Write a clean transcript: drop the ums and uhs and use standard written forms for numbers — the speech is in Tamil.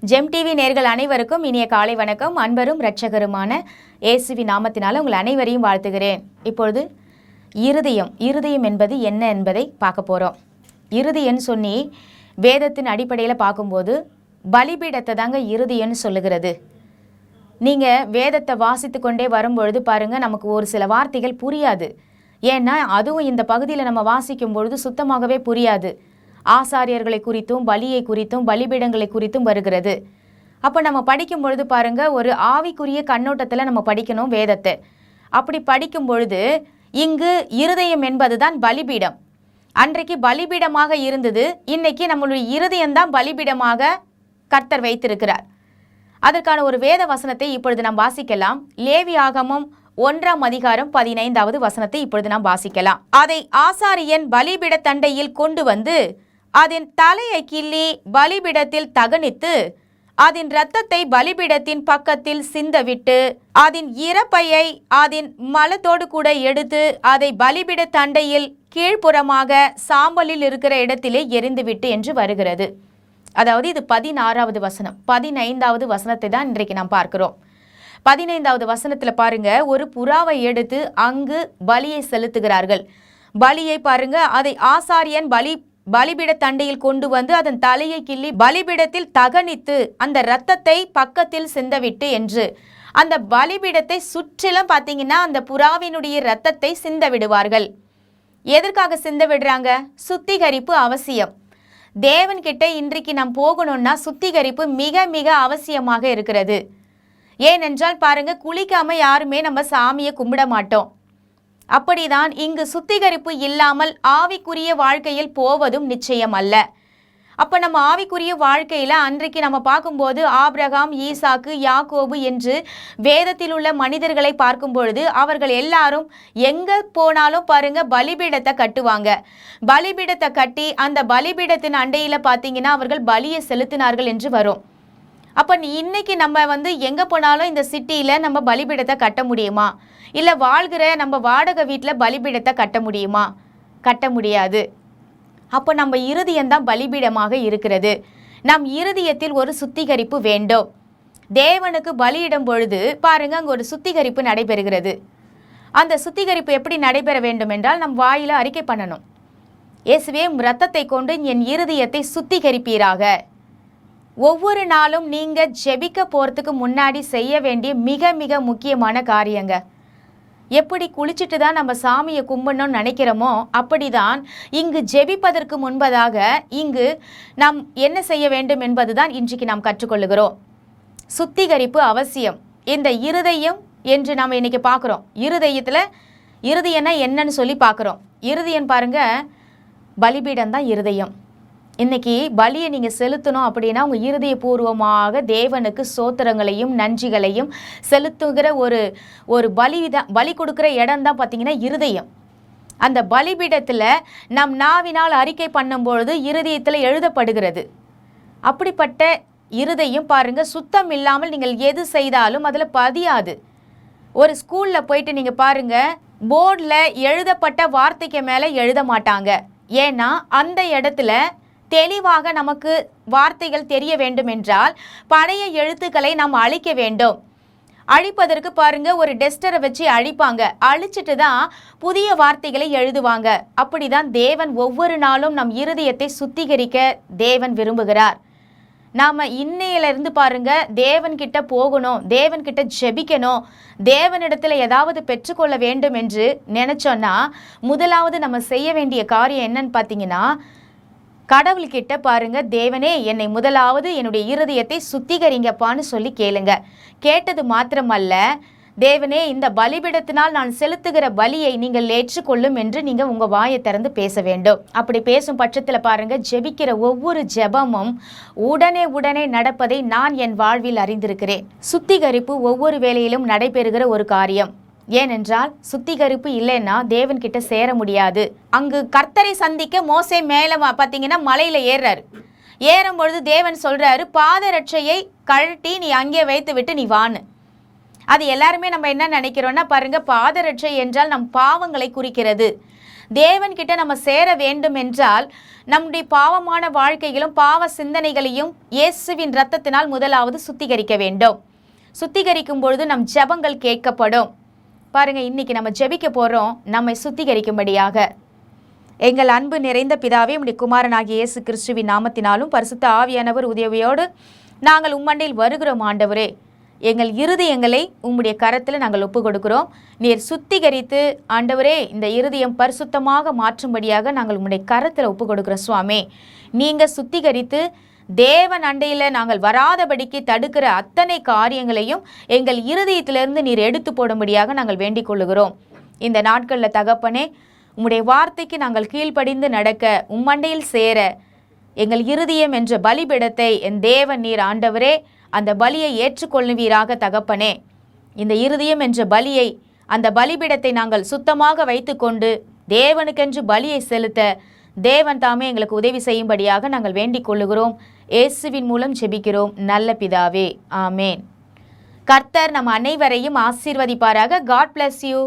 ஜெம் டிவி நேர்கள் அனைவருக்கும் இனிய காலை வணக்கம். அன்பரும் இரட்சகருமான இயேசுவி நாமத்தினால உங்கள் அனைவரையும் வாழ்த்துகிறேன். இப்பொழுது இருதயம் என்பது என்ன என்பதை பார்க்க போகிறோம். இருதயம்னு சொல்லி வேதத்தின் அடிப்படையில் பார்க்கும்போது பலிபீடத்தை தாங்க இருதயம்னு சொல்லுகிறது. நீங்கள் வேதத்தை வாசித்து கொண்டே வரும்பொழுது பாருங்கள், நமக்கு ஒரு சில வார்த்தைகள் புரியாது. ஏன்னா அதுவும் இந்த பகுதியில் நம்ம வாசிக்கும் பொழுது சுத்தமாகவே புரியாது. ஆசாரியர்களை குறித்தும் பலியை குறித்தும் பலிபீடங்களை குறித்தும் வருகிறது. அப்போ நம்ம படிக்கும் பொழுது பாருங்கள், ஒரு ஆவிக்குரிய கண்ணோட்டத்தில் நம்ம படிக்கணும் வேதத்தை. அப்படி படிக்கும் பொழுது இங்கு இருதயம் என்பது தான் பலிபீடம். அன்றைக்கு பலிபீடமாக இருந்தது, இன்னைக்கு நம்மளுடைய இருதயம்தான் பலிபீடமாக கர்த்தர் வைத்திருக்கிறார். அதற்கான ஒரு வேத வசனத்தை இப்பொழுது நாம் வாசிக்கலாம். லேவியாகமம் 1ஆம் அதிகாரம் 15வது வசனத்தை இப்பொழுது நாம் வாசிக்கலாம். அதை ஆசாரியன் பலிபீட தண்டையில் கொண்டு வந்து அதன் தலையை கிள்ளி பலிபீடத்தில் தகனித்து அதன் இரத்தத்தை பலிபீடத்தின் பக்கத்தில் சிந்தவிட்டு அதன் இறப்பையை அதன் மலத்தோடு கூட எடுத்து அதை பலிபீட தண்டையில் கீழ்ப்புறமாக சாம்பலில் இருக்கிற இடத்திலே எரிந்துவிட்டு என்று வருகிறது. அதாவது இது 16வது வசனம். 15வது வசனத்தை தான் இன்றைக்கு நாம் பார்க்கிறோம். 15வது வசனத்தில் பாருங்க, ஒரு புறாவை எடுத்து அங்கு பலியை செலுத்துகிறார்கள். பலியை பாருங்க, அதை ஆசாரியன் பலிபீட தண்டையில் கொண்டு வந்து அதன் தலையை கிள்ளி பலிபீடத்தில் தகனித்து அந்த இரத்தத்தை பக்கத்தில் சிந்தவிட்டு என்று அந்த பலிபீடத்தை சுற்றிலும் பார்த்தீங்கன்னா அந்த புறாவினுடைய இரத்தத்தை சிந்த விடுவார்கள். எதற்காக சிந்த விடுறாங்க? சுத்திகரிப்பு அவசியம். தேவன்கிட்ட இன்றைக்கு நாம் போகணும்னா சுத்திகரிப்பு மிக மிக அவசியமாக இருக்கிறது. ஏனென்றால் பாருங்க, குளிக்காம யாருமே நம்ம சாமியை கும்பிட மாட்டோம். அப்படிதான் இங்கு சுத்திகரிப்பு இல்லாமல் ஆவிக்குரிய வாழ்க்கையில் போவதும் நிச்சயம் அல்ல. அப்போ நம்ம ஆவிக்குரிய வாழ்க்கையில் அன்றைக்கு நம்ம பார்க்கும்போது ஆபிரகாம், ஈசாக்கு, யாக்கோபு என்று வேதத்தில் உள்ள மனிதர்களை பார்க்கும் பொழுது அவர்கள் எல்லாரும் எங்கே போனாலும் பாருங்க பலிபீடத்தை கட்டுவாங்க. பலிபீடத்தை கட்டி அந்த பலிபீடத்தின் அண்டையில் பார்த்தீங்கன்னா அவர்கள் பலியை செலுத்தினார்கள் என்று வரும். அப்போ இன்னைக்கு நம்ம எங்கே போனாலும் இந்த சிட்டியில் நம்ம பலிபீடத்தை கட்ட முடியுமா? இல்லை வாழ்கிற நம்ம வாடகை வீட்டில் பலிபீடத்தை கட்ட முடியுமா? கட்ட முடியாது. அப்போ நம்ம இருதயம்தான் பலிபீடமாக இருக்கிறது. நம் இருதயத்தில் ஒரு சுத்திகரிப்பு வேண்டும். தேவனுக்கு பலியிடும் பொழுது பாருங்க, அங்கே ஒரு சுத்திகரிப்பு நடைபெறுகிறது. அந்த சுத்திகரிப்பு எப்படி நடைபெற வேண்டும் என்றால் நம் வாயில அறிக்கை பண்ணணும். இயேசுவே, இரத்தத்தை கொண்டு என் இருதயத்தை சுத்திகரிப்பீராக. ஒவ்வொரு நாளும் நீங்கள் ஜெபிக்க போகிறதுக்கு முன்னாடி செய்ய வேண்டிய மிக மிக முக்கியமான காரியங்க. எப்படி குளிச்சுட்டு தான் நம்ம சாமியை கும்பிடணும்னு நினைக்கிறோமோ அப்படிதான் இங்கு ஜெபிப்பதற்கு முன்பதாக இங்கு நாம் என்ன செய்ய வேண்டும் என்பது தான் இன்றைக்கு நாம் கற்றுக்கொள்ளுகிறோம். சுத்திகரிப்பு அவசியம். இந்த இருதயம் என்று நாம் இன்னைக்கு பார்க்குறோம். இருதயம்னா என்னன்னு சொல்லி பார்க்குறோம். இருதயம் பாருங்க, பலிபீடம் தான் இருதயம். இன்னைக்கு பலியை நீங்கள் செலுத்தணும் அப்படின்னா உங்கள் இருதயபூர்வமாக தேவனுக்கு சோத்திரங்களையும் நன்றிகளையும் செலுத்துகிற ஒரு பலி கொடுக்குற இடம் தான் பார்த்தீங்கன்னா இருதயம். அந்த பலிபீடத்தில் நம் நாவினால் அறிக்கை பண்ணும்பொழுது இருதயத்தில் எழுதப்படுகிறது. அப்படிப்பட்ட இருதயம் பாருங்க, சுத்தம் இல்லாமல் நீங்கள் எது செய்தாலும் அதில் பதியாது. ஒரு ஸ்கூலில் போயிட்டு நீங்கள் பாருங்க, போர்டில் எழுதப்பட்ட வார்த்தைக்கு மேலே எழுத மாட்டாங்க. ஏன்னா அந்த இடத்துல தெளிவாக நமக்கு வார்த்தைகள் தெரிய வேண்டும் என்றால் பழைய எழுத்துக்களை நாம் அழிக்க வேண்டும். அழிப்பதற்கு பாருங்க, ஒரு டெஸ்டரை வச்சு அழிப்பாங்க. அழிச்சிட்டு தான் புதிய வார்த்தைகளை எழுதுவாங்க. அப்படிதான் தேவன் ஒவ்வொரு நாளும் நம் இருதயத்தை சுத்திகரிக்க தேவன் விரும்புகிறார். நாம் இன்னையிலிருந்து பாருங்க தேவன்கிட்ட போகணும், தேவன்கிட்ட ஜெபிக்கணும், தேவனிடத்தில் ஏதாவது பெற்றுக்கொள்ள வேண்டும் என்று நினைச்சோன்னா முதலாவது நம்ம செய்ய வேண்டிய காரியம் என்னன்னு பார்த்தீங்கன்னா, கடவுள்கிட்ட பாருங்க, தேவனே என்னை முதலாவது என்னுடைய இருதயத்தை சுத்திகரிங்கப்பான்னு சொல்லி கேளுங்க. கேட்டது மாத்திரமல்ல, தேவனே இந்த பலிபீடத்தினால் நான் செலுத்துகிற பலியை நீங்கள் ஏற்றுக்கொள்ளும் என்று நீங்கள் உங்கள் வாயை திறந்து பேச வேண்டும். அப்படி பேசும் பட்சத்தில் பாருங்க, ஜெபிக்கிற ஒவ்வொரு ஜெபமும் உடனே நடப்பதை நான் என் வாழ்வில் அறிந்திருக்கிறேன். சுத்திகரிப்பு ஒவ்வொரு வேளையிலும் நடைபெறுகிற ஒரு காரியம். ஏனென்றால் சுத்திகரிப்பு இல்லைன்னா தேவன்கிட்ட சேர முடியாது. அங்கு கர்த்தரை சந்திக்க மோசே மேலே பார்த்தீங்கன்னா மலையில் ஏறும் பொழுது தேவன் சொல்றாரு, பாதரட்சையை கழட்டி நீ அங்கே வைத்து விட்டு நீ வான்னு. அது எல்லாருமே நம்ம என்ன நினைக்கிறோன்னா பாருங்க, பாதரட்சை என்றால் நம் பாவங்களை குறிக்கிறது. தேவன்கிட்ட நம்ம சேர வேண்டும் என்றால் நம்முடைய பாவமான வாழ்க்கைகளும் பாவ சிந்தனைகளையும் இயேசுவின் இரத்தத்தினால் முதலாவது சுத்திகரிக்க வேண்டும். சுத்திகரிக்கும் பொழுது நம் ஜெபங்கள் கேட்கப்படும். பாருங்க, இன்னைக்கு நம்ம ஜெபிக்க போறோம் நம்மை சுத்திகரிக்கும்படியாக. எங்கள் அன்பு நிறைந்த பிதாவே, உம்முடைய குமாரனாகிய இயேசு கிறிஸ்துவின் நாமத்தினாலும் பரிசுத்த ஆவியானவர் உதவியோடு நாங்கள் உம்மண்டையில் வருகிறோம். ஆண்டவரே, எங்கள் இருதயங்களை உம்முடைய கரத்தில் நாங்கள் ஒப்பு கொடுக்கிறோம். நீர் சுத்திகரித்து ஆண்டவரே இந்த இருதயம் பரிசுத்தமாக மாற்றும்படியாக நாங்கள் உம்முடைய கரத்தில் ஒப்பு கொடுக்கிறோம். சுவாமி, நீங்கள் சுத்திகரித்து தேவன் அண்டையில் நாங்கள் வராதபடிக்கு தடுக்கிற அத்தனை காரியங்களையும் எங்கள் இருதயத்திலிருந்து நீர் எடுத்து போடும்படியாக நாங்கள் வேண்டிக் கொள்ளுகிறோம். இந்த நாட்களில் தகப்பனே, உம்முடைய வார்த்தைக்கு நாங்கள் கீழ்ப்படிந்து நடக்க, உம்மண்டையில் சேர எங்கள் இருதயம் என்ற பலிபீடத்தை என் தேவன் நீர் ஆண்டவரே அந்த பலியை ஏற்றுக்கொள்ளுவீராக. தகப்பனே, இந்த இருதயம் என்ற பலியை, அந்த பலிபீடத்தை நாங்கள் சுத்தமாக வைத்துக்கொண்டு தேவனுக்கென்று பலியை செலுத்த தேவன் தாமே எங்களுக்கு உதவி செய்யும்படியாக நாங்கள் வேண்டிக் கொள்ளுகிறோம். இயேசுவின் மூலம் ஜெபிக்கிறோம் நல்ல பிதாவே, ஆமேன். கர்த்தர் நம் அனைவரையும் ஆசீர்வதிப்பாராக. God bless you.